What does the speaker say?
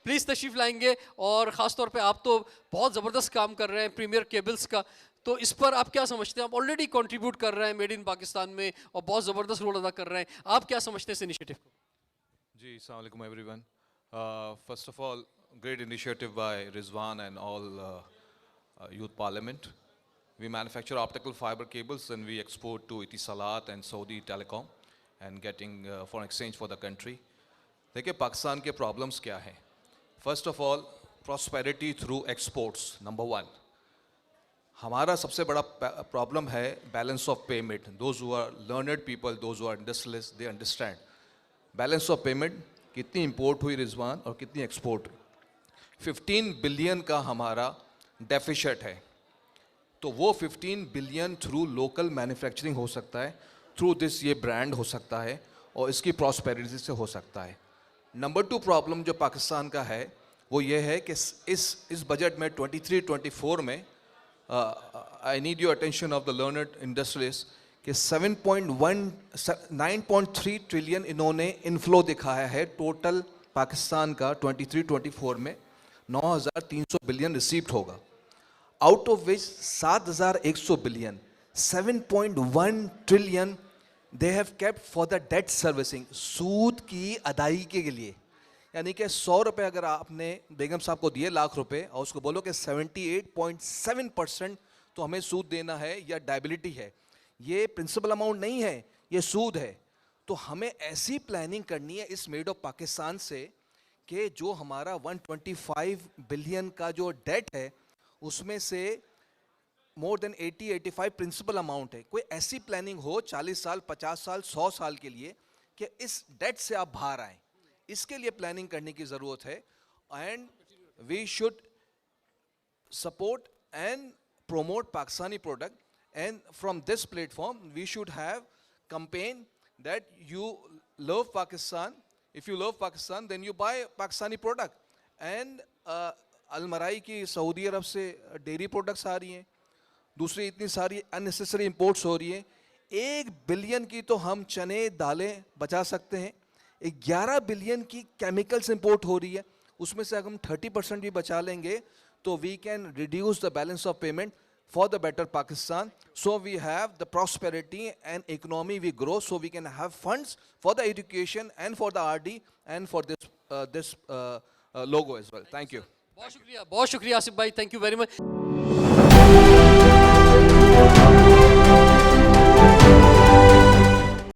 Please तशरीफ़ लाएंगे। और ख़ास तौर पे आप तो बहुत ज़बरदस्त काम कर रहे हैं प्रीमियर केबल्स का, तो इस पर आप क्या समझते हैं? आप ऑलरेडी कंट्रीब्यूट कर रहे हैं मेड इन पाकिस्तान में और बहुत ज़बरदस्त रोल अदा कर रहे हैं, आप क्या समझते हैं इस इनिशिएटिव को? जी, अस्सलाम वालेकुम everyone. First of all, great initiative by Rizwan and all Youth Parliament. We manufacture optical fiber cables and we export to Etisalat and Saudi Telecom and getting foreign exchange for the country. देखिए पाकिस्तान के problems क्या हैं? First of all prosperity through exports, number one. हमारा सबसे बड़ा problem है balance of payment. Those who are learned people, those who are industrialist, they understand balance of payment, कितनी import हुई रिजवान और कितनी एक्सपोर्ट हुई। 15 बिलियन का हमारा डेफिशिट है, तो वो 15 बिलियन थ्रू लोकल मैन्युफैक्चरिंग हो सकता है, थ्रू दिस ये ब्रांड हो सकता है और इसकी प्रॉस्पेरिटी से हो सकता है। नंबर 2 प्रॉब्लम जो पाकिस्तान का है वो ये है कि इस बजट में 23-24 में I need your attention of the learned industries कि 9.3 ट्रिलियन इन्होंने इनफ्लो दिखाया है टोटल पाकिस्तान का 23-24 में। 9,300 बिलियन रिसीव्ड होगा, out of which 7,100 billion 7.1 trillion they have kept for the debt servicing, सूद की अदायगी के लिए। यानी कि 100 रुपये अगर आपने बेगम साहब को दिए लाख रुपए और उसको बोलो कि 78.7% तो हमें सूद देना है या डायबिलिटी है, ये प्रिंसिपल अमाउंट नहीं है, ये सूद है। तो हमें ऐसी प्लानिंग करनी है इस मेड ऑफ पाकिस्तान से कि जो हमारा 125 बिलियन का जो डेट है उसमें से मोर देन 80-85 प्रिंसिपल अमाउंट है। कोई ऐसी प्लानिंग हो 40 साल, 50 साल, 100 साल के लिए कि इस डेट से आप बाहर आए, इसके लिए प्लानिंग करने की ज़रूरत है। And we should support and promote Pakistani product, and from this platform we should have campaign that you love Pakistan. If you love Pakistan then you buy Pakistani product. And Almarai की Saudi अरब से dairy products आ रही हैं, दूसरी इतनी सारी unnecessary imports हो रही हैं। 1 बिलियन की तो हम चने दालें बचा सकते हैं, 11 बिलियन की केमिकल्स इंपोर्ट हो रही है, उसमें से अगर हम 30% भी बचा लेंगे तो we can reduce the balance of payment for the better Pakistan, so we have the prosperity and economy we grow, so we can have funds for the education and for the RD and for this logo as well. Thank you. बहुत शुक्रिया आसिफ भाई, thank you very much.